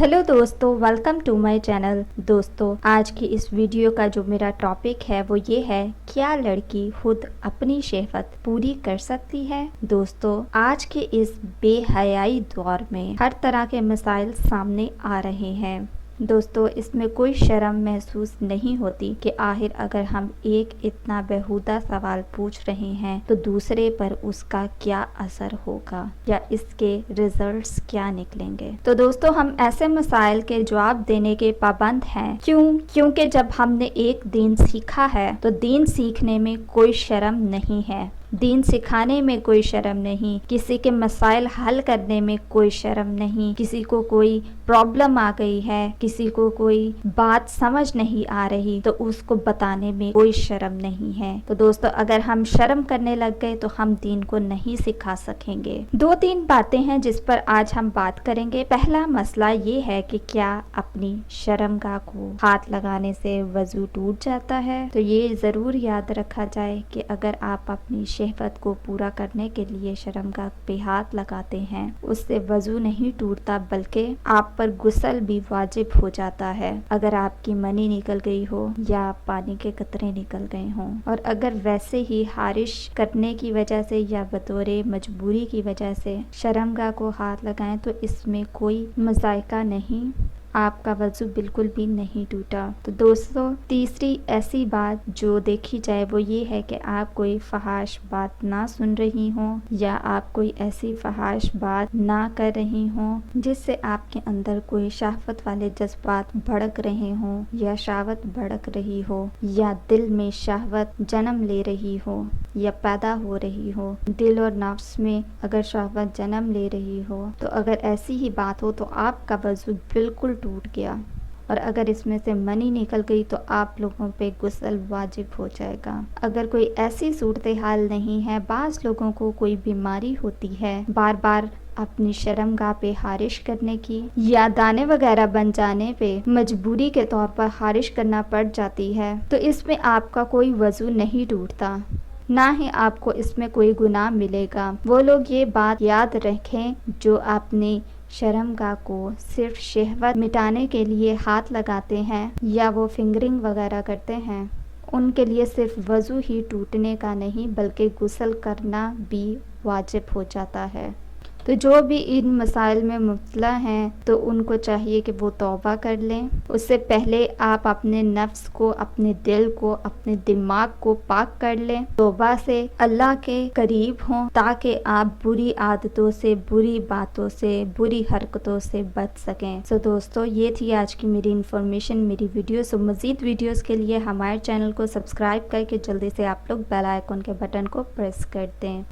Hello दोस्तों, welcome to my channel. दोस्तों, आज की इस वीडियो का जो मेरा टॉपिक है वो ये है, क्या लड़की खुद अपनी शहवत पूरी कर सकती है। दोस्तों, आज के इस बेहयाई दौर में हर तरह के मसाइल सामने आ रहे हैं। दोस्तों, इसमें कोई शर्म महसूस नहीं होती कि आखिर अगर हम एक इतना बेहुदा सवाल पूछ रहे हैं तो दूसरे पर उसका क्या असर होगा या इसके रिजल्ट्स क्या निकलेंगे। तो दोस्तों, हम ऐसे मसाइल के जवाब देने के पाबंद हैं। क्योंकि जब हमने एक दीन सीखा है तो दीन सीखने में कोई शर्म नहीं है, दीन सिखाने में कोई शर्म नहीं, किसी के मसाइल हल करने में कोई शर्म नहीं, किसी को कोई प्रॉब्लम आ गई है, किसी को कोई बात समझ नहीं आ रही तो उसको बताने में कोई शर्म नहीं है। तो दोस्तों, अगर हम शर्म करने लग गए तो हम दीन को नहीं सिखा सकेंगे। दो तीन बातें हैं जिस पर आज हम बात करेंगे। पहला मसला ये है कि क्या अपनी शर्मगाह को हाथ लगाने से वजू टूट जाता है। तो ये जरूर याद रखा जाए कि अगर आप अपनी शहवत को पूरा करने के लिए शर्मगाह पे हाथ लगाते हैं, उससे वजू नहीं टूटता बल्कि आप पर गुस्ल भी वाजिब हो जाता है। अगर आपकी मनी निकल गई हो या पानी के कतरे निकल गए हों, और अगर वैसे ही हारिश करने की वजह से या बतौरे मजबूरी की वजह से शर्मगाह को हाथ लगाएं तो इसमें कोई मज़ायका नहीं, आपका वजू बिल्कुल भी नहीं टूटा। तो दोस्तों, तीसरी ऐसी बात जो देखी जाए वो ये है कि आप कोई फहाश बात ना सुन रही हो या आप कोई ऐसी फहाश बात ना कर रही हो जिससे आपके अंदर कोई शहवत वाले जज्बात भड़क रहे हो या शहवत भड़क रही हो या दिल में शहवत जन्म ले रही हो या पैदा हो रही हो। दिल और नफ्स में अगर शहवत जन्म ले रही हो तो अगर ऐसी ही बात हो तो आपका वजू बिल्कुल टूट गया, और अगर इसमें से मनी निकल गई तो आप लोगों पे गुस्ल वाजिब हो जाएगा। अगर कोई ऐसी सूरत हाल नहीं है, बाज़ लोगों को कोई बीमारी होती है बार बार अपनी शर्मगाह पे हारिश करने की या दाने वगैरह बन जाने पे मजबूरी के तौर पर हारिश करना पड़ जाती है, तो इसमें आपका कोई वजू नहीं टूटता, ना ही आपको इसमें कोई गुनाह मिलेगा। वो लोग ये बात याद रखें जो आपने शर्मगाह को सिर्फ शहवत मिटाने के लिए हाथ लगाते हैं या वो फिंगरिंग वगैरह करते हैं, उनके लिए सिर्फ वजू ही टूटने का नहीं बल्कि गुस्ल करना भी वाजिब हो जाता है। तो जो भी इन मसाइल में मुब्तला हैं तो उनको चाहिए कि वो तौबा कर लें। उससे पहले आप अपने नफ्स को, अपने दिल को, अपने दिमाग को पाक कर लें, तौबा से अल्लाह के करीब हों ताकि आप बुरी आदतों से, बुरी बातों से, बुरी हरकतों से बच सकें। तो दोस्तों, ये थी आज की मेरी इन्फॉर्मेशन, मेरी वीडियो। सो मज़ीद वीडियोज़ के लिए हमारे चैनल को सब्सक्राइब करके जल्दी से आप लोग बेल आइकन के बटन को प्रेस कर दें।